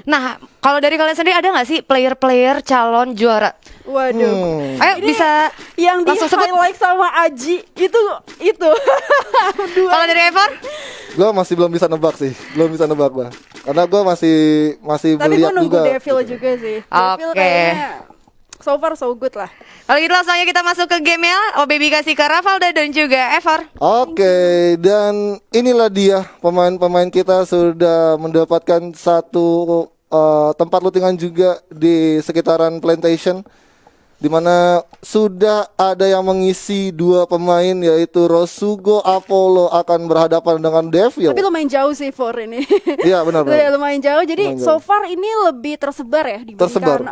Nah, kalau dari kalian sendiri ada nggak sih player-player calon juara? Waduh. Ayo Ini bisa yang di langsung sebut. highlight sama Aji itu. Kalau dari Evan? Gue masih belum bisa nebak sih, bah. Karena gue masih Tapi gue melihat nunggu juga. Devil juga sih. Devil Oke. kayaknya so far so good lah. Kalau gitu langsung aja kita masuk ke game ya. Oh baby kasih ke Ravalda dan juga Evar. Oke, dan inilah dia pemain-pemain kita sudah mendapatkan satu tempat lootingan juga di sekitaran Plantation, di mana sudah ada yang mengisi dua pemain, yaitu Rosugo Apollo akan berhadapan dengan Devil. Tapi lumayan jauh sih for ini. Iya benar. Lumayan jauh. Jadi Lumayan so jauh. far ini lebih tersebar ya dibandingkan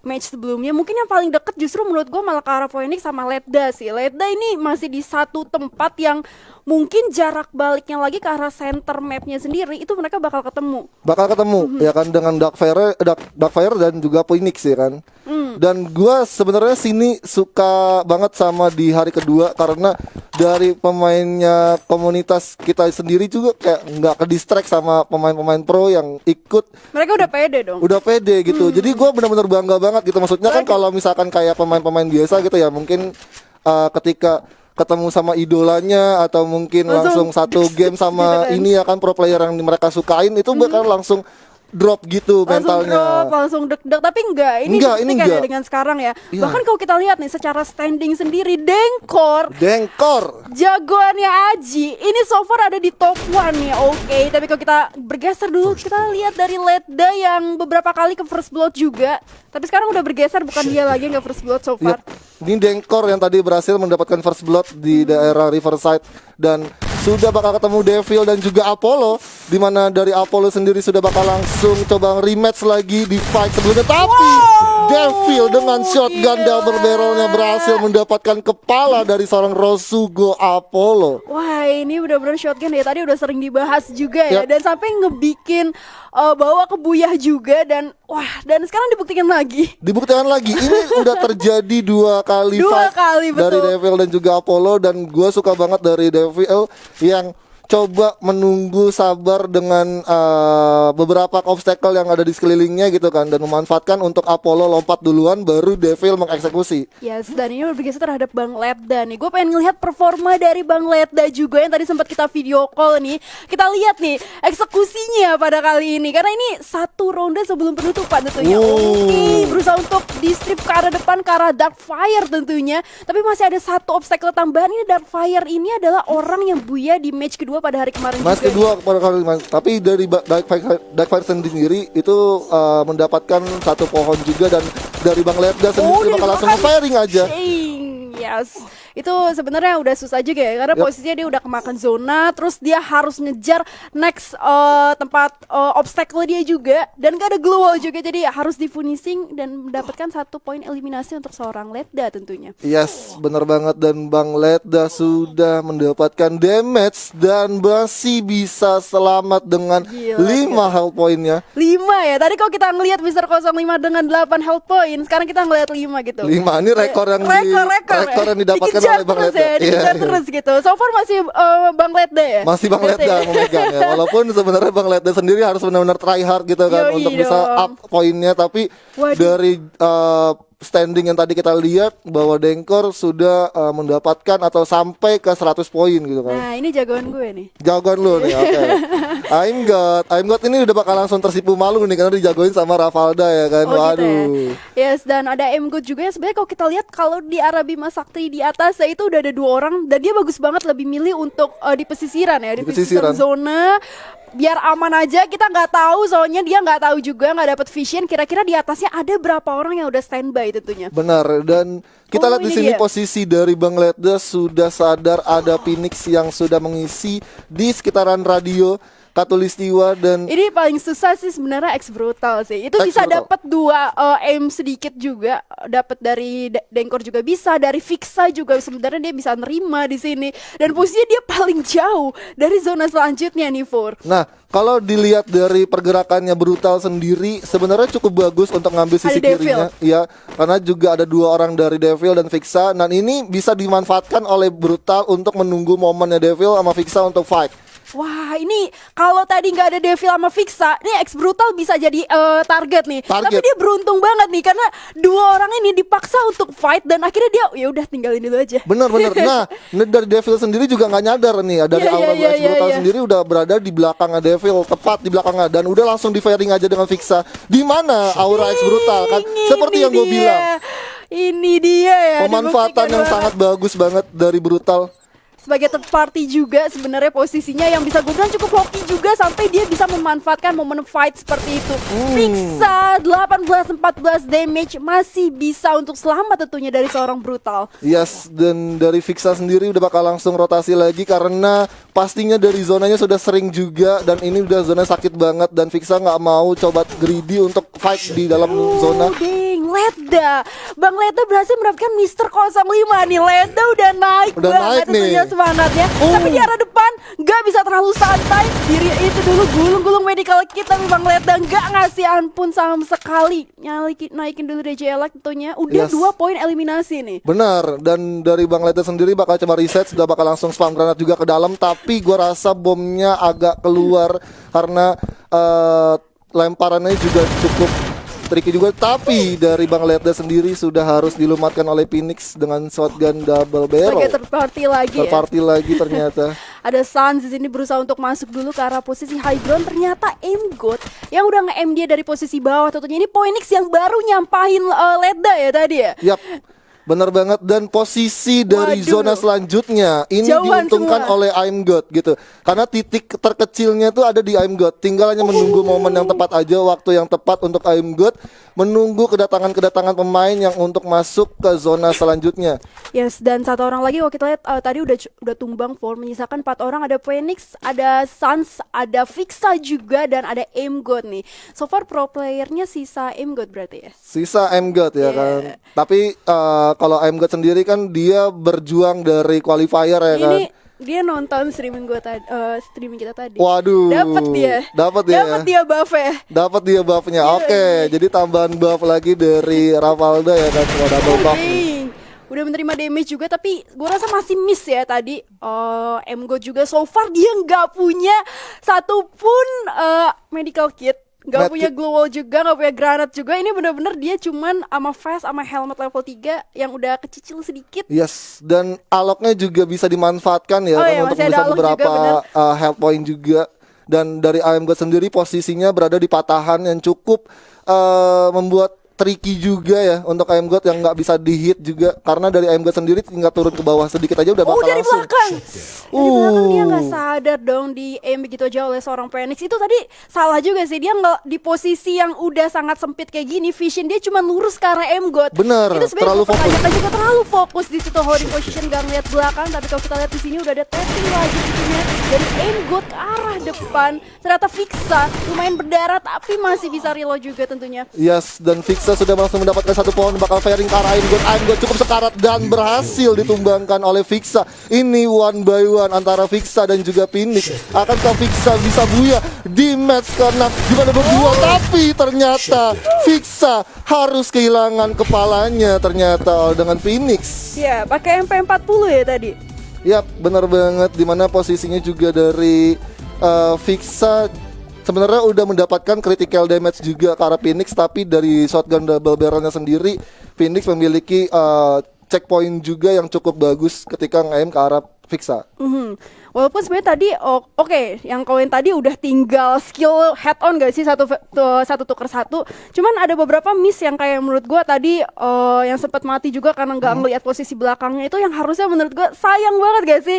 match sebelumnya. Mungkin yang paling deket justru menurut gue malah Kara Phoenix sama Ledda sih. Ledda ini masih di satu tempat yang mungkin jarak baliknya lagi ke arah center mapnya sendiri itu mereka bakal ketemu. Ya kan, dengan Darkfire dan juga Phoenix ya kan. Dan gua sebenarnya sini suka banget sama di hari kedua karena dari pemainnya komunitas kita sendiri juga kayak nggak ke distract sama pemain-pemain pro yang ikut. Mereka udah pede dong. Udah pede gitu. Jadi gua benar-benar bangga banget gitu. Maksudnya kan kalau misalkan kayak pemain-pemain biasa gitu ya, mungkin ketika ketemu sama idolanya atau mungkin langsung satu game sama gitu kan. ini ya kan pro player yang mereka sukain itu bakal langsung drop gitu mentalnya. Langsung deg-deg. Tapi enggak, ini Enggak. dengan sekarang ya. Iya. Bahkan kalau kita lihat nih secara standing sendiri, Dengkor Dengkor. jagoannya Aji ini so far ada di top 1 nih. Oke, tapi kalau kita bergeser dulu, kita lihat dari Ledda yang beberapa kali ke first blood juga. Tapi sekarang udah bergeser, bukan dia lagi yang ke first blood so far. Ini Dengkor yang tadi berhasil mendapatkan first blood di daerah Riverside dan sudah bakal ketemu Devil dan juga Apollo, di mana dari Apollo sendiri sudah bakal langsung coba rematch lagi di fight sebelumnya, tapi Devil dengan shotgun double barrelnya berhasil mendapatkan kepala dari seorang Rosugo Apollo. Wah, ini benar-benar shotgun ya. Tadi udah sering dibahas juga ya. Yap. Dan sampai ngebikin bawa ke Buyah juga. Dan wah, dan sekarang dibuktikan lagi. Ini udah terjadi dua kali fight kali, betul. dari Devil dan juga Apollo, dan gue suka banget dari Devil yang coba menunggu sabar dengan beberapa obstacle yang ada di sekelilingnya gitu kan, dan memanfaatkan untuk Apollo lompat duluan baru Devil mengeksekusi. Yes, dan ini bergeser terhadap Bang Ledda nih. Gue pengen ngelihat performa dari Bang Ledda juga yang tadi sempat kita video call nih. Kita lihat nih eksekusinya pada kali ini, karena ini satu ronde sebelum penutupan tentunya. Oke, berusaha untuk di strip ke arah depan, ke arah Darkfire tentunya. Tapi masih ada satu obstacle tambahan. Ini Darkfire ini adalah orang yang buya di match kedua pada hari kemarin Match juga. kedua pada kali tapi dari Darkfire sendiri itu mendapatkan satu pohon juga, dan dari Bang Ledda sendiri bakal langsung firing aja. Yes. Itu sebenarnya udah susah juga ya, karena posisinya dia udah kemakan zona, terus dia harus ngejar next tempat obstacle dia juga, dan gak ada glow wall juga, jadi harus di finishing dan mendapatkan satu poin eliminasi untuk seorang Ledda tentunya. Yes, bener banget, dan Bang Ledda sudah mendapatkan damage dan masih bisa selamat dengan Gila, 5 health pointnya. 5 ya, tadi kalau kita ngelihat Mister 05 dengan 8 health point, sekarang kita ngelihat 5 gitu. 5 ini rekor yang rekor yang didapatkan oleh Bang Ledda. Dikejar terus gitu. So far masih Bang Ledda ya. Masih Bang Berarti Ledda ya? memegang ya. Walaupun sebenarnya Bang Ledda sendiri harus benar-benar try hard gitu kan Yoi untuk bisa dong. up poinnya, tapi Waduh. dari standing yang tadi kita lihat bahwa Dengkor sudah mendapatkan atau sampai ke 100 poin gitu kan. Nah, ini jagoan gue nih. Jagoan lu nih, oke. I'm God ini udah bakal langsung tersipu malu nih karena dijagoin sama Ravalda ya kan. Gitu ya. Waduh. Yes, dan ada Good juga ya. Sebenarnya kalau kita lihat kalau di arah Bima Sakti di atas ya itu udah ada 2 orang, dan dia bagus banget lebih milih untuk di pesisiran ya, di pesisir zona. Biar aman aja, kita nggak tahu, soalnya dia nggak tahu juga, nggak dapat vision kira-kira di atasnya ada berapa orang yang udah standby tentunya. Benar, dan kita lihat di ini sini dia. posisi dari Bang Ledda sudah sadar ada Phoenix yang sudah mengisi di sekitaran radio Katulistiwa, dan Ini paling susah sih sebenarnya X Brutal sih. Itu X bisa Brutal. dapat 2 aim sedikit juga, dapat dari Dengkor juga bisa, dari Fixa juga sebenarnya dia bisa nerima di sini. Dan posisinya dia paling jauh dari zona selanjutnya nih, Fur. nah kalau dilihat dari pergerakannya Brutal sendiri sebenarnya cukup bagus untuk ngambil sisi Ada Devil. kirinya, ya, karena juga ada 2 orang dari Devil dan Fixa, dan ini bisa dimanfaatkan oleh Brutal untuk menunggu momennya Devil sama Fixa untuk fight. Wah, ini kalau tadi nggak ada Devil sama Fixa, ini X Brutal bisa jadi target nih. Tapi dia beruntung banget nih karena dua orang ini dipaksa untuk fight dan akhirnya dia ya udah tinggalin dulu aja. Bener. Nah, dari Devil sendiri juga nggak nyadar nih, dari aura X Brutal sendiri udah berada di belakangnya Devil, tepat di belakangnya, dan udah langsung di firing aja dengan Fixa. Di mana aura X Brutal kan? Seperti yang gue bilang. Ini dia ya. Pemanfaatan yang sangat bagus banget dari Brutal. Sebagai third party juga sebenarnya posisinya yang bisa gue bilang cukup hoki juga sampai dia bisa memanfaatkan momen fight seperti itu. Fixa 18-14 damage masih bisa untuk selamat tentunya dari seorang Brutal. Yes, dan dari Fixa sendiri udah bakal langsung rotasi lagi karena pastinya dari zonanya sudah sering juga dan ini udah zona sakit banget dan Fixa nggak mau coba greedy untuk fight di dalam zona. Leda, Bang Leda berhasil mendapatkan Mister 05 nih. Leda udah naik banget tentunya semangatnya. Tapi di arah depan gak bisa terlalu santai. Diri itu dulu gulung-gulung medical kit, tapi Bang Leda gak ngasih ampun sama sekali. Naikin dulu DJ Elect tentunya. Udah 2 poin eliminasi nih. Benar, dan dari Bang Leda sendiri bakal coba reset, sudah bakal langsung spam granat juga ke dalam. Tapi gua rasa bomnya agak keluar karena lemparannya juga cukup tricky juga, tapi dari Bang Leda sendiri sudah harus dilumatkan oleh Phoenix dengan shotgun double barrel. Sebagai third party lagi. Third party lagi ternyata. Ada Sans di sini berusaha untuk masuk dulu ke arah posisi high ground. Ternyata Aimgot yang udah nge-aim dia dari posisi bawah. Tentunya ini Phoenix yang baru nyampahin Leda ya tadi ya. Yap. Benar banget, dan posisi dari zona selanjutnya ini jauhan diuntungkan semua oleh I'm God gitu. Karena titik terkecilnya tuh ada di I'm God. Tinggal hanya menunggu momen yang tepat aja, waktu yang tepat untuk I'm God menunggu kedatangan pemain yang untuk masuk ke zona selanjutnya. Yes, dan satu orang lagi kalau kita lihat tadi udah tumbang menyisakan 4 orang, ada Phoenix, ada Sans, ada Fixa juga dan ada Aim God nih. So far pro playernya sisa Aim God berarti ya. Sisa Aim God ya kan. Tapi kalau Aim God sendiri kan dia berjuang dari qualifier ya kan. Dia nonton streaming kita tadi. Waduh. Dapat dia buff ya. Dapat dia buffnya. Oke, jadi tambahan buff lagi dari Ravalda ya kan, double buff. Udah menerima damage juga, tapi gue rasa masih miss ya tadi. Mgo juga so far dia nggak punya satupun medical kit. Gak punya glow wall juga, gak punya granat juga. Ini bener-bener dia cuman sama vest sama helmet level 3 yang udah kecicil sedikit. Yes, dan aloknya juga bisa dimanfaatkan ya kan, untuk bisa beberapa health point juga. Dan dari AM God sendiri posisinya berada di patahan yang cukup membuat tricky juga ya untuk AM God yang nggak bisa dihit juga, karena dari AM God sendiri tinggal turun ke bawah sedikit aja udah bakal dari langsung. Belakang. Dari belakang dia nggak sadar dong di aim begitu aja oleh seorang Phoenix. Itu tadi salah juga sih, dia nggak di posisi yang udah sangat sempit kayak gini. Vision dia cuma lurus ke arah AM God. Bener, itu terlalu fokus. Juga terlalu fokus di situ holding position, gak ngeliat belakang. Tapi kalau kita lihat di sini udah ada tapping lagi tentunya dari AM God ke arah depan. Ternyata Fixa lumayan berdarah tapi masih bisa reload juga tentunya. Yes, dan Fixa sudah langsung mendapatkan 1 poin, bakal firing ke arah I'm God cukup sekarat dan berhasil ditumbangkan oleh Fixa. Ini 1 by 1 antara Fixa dan juga Phoenix. Akankah Fixa bisa buya di match ke-6 gimana berdua, tapi ternyata Fixa harus kehilangan kepalanya ternyata dengan Phoenix. Ya, pakai MP40 ya tadi. Yap, benar banget, dimana posisinya juga dari Fixa sebenarnya udah mendapatkan critical damage juga ke arah Phoenix, tapi dari shotgun double barrelnya sendiri Phoenix memiliki checkpoint juga yang cukup bagus ketika nge-aim ke arah Fixa. Walaupun sebenarnya tadi yang kalian tadi udah tinggal skill head on gak sih satu tuker satu. Cuman ada beberapa miss yang kayak menurut gue tadi yang sempat mati juga karena nggak ngelihat posisi belakangnya, itu yang harusnya menurut gue sayang banget gak sih,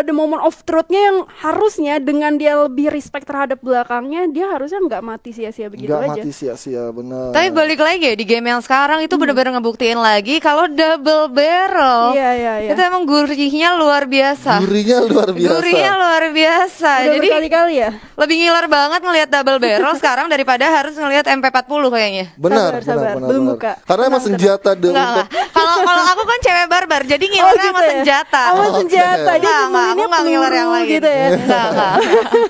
the moment of truth-nya yang harusnya dengan dia lebih respect terhadap belakangnya dia harusnya nggak mati sia-sia begitu aja. Nggak mati sia-sia, benar. Tapi balik lagi ya di game yang sekarang itu benar-benar ngebuktiin lagi kalau double barrel itu emang gurihnya luar biasa. Gurihnya luar biasa. Udah Jadi berkali-kali ya. lebih ngiler banget ngelihat double barrel sekarang daripada harus ngelihat MP40 kayaknya. Benar. Belum buka. Karena emang senjata Enggak. Kalau aku kan cewek barbar, jadi ngilernya sama senjata. Senjata. Dia aku nggak ngiler yang lain gitu ya. Enggak.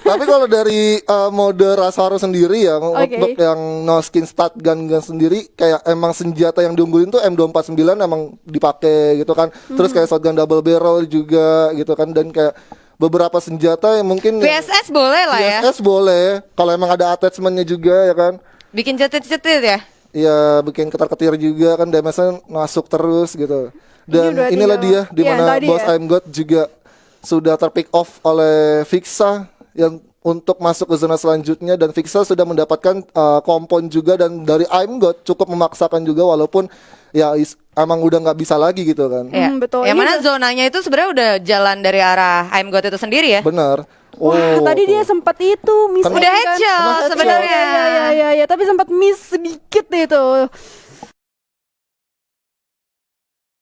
Tapi kalau dari mode Rasaro sendiri ya, untuk yang no skin stat gun sendiri, kayak emang senjata yang diunggulin tuh M249 emang dipakai gitu kan. Terus kayak shotgun double barrel juga gitu kan, dan kayak beberapa senjata yang mungkin VSS boleh lah ya. VSS boleh kalau emang ada attachmentnya juga ya kan. Bikin cetit-cetit ya. Iya, bikin ketar-ketir juga kan, damage-nya masuk terus gitu. Dan inilah dia di mana Boss I'm God juga sudah terpick off oleh Fixa yang untuk masuk ke zona selanjutnya, dan Fixa sudah mendapatkan kompon juga, dan dari I'm God cukup memaksakan juga walaupun ya emang udah nggak bisa lagi gitu kan. Ya. Betul. Yang mana zonanya itu sebenarnya udah jalan dari arah I'm God itu sendiri ya. Benar. Wah, tadi dia sempat itu miss Udah headshot sebenarnya. Ya, tapi sempat miss sedikit itu.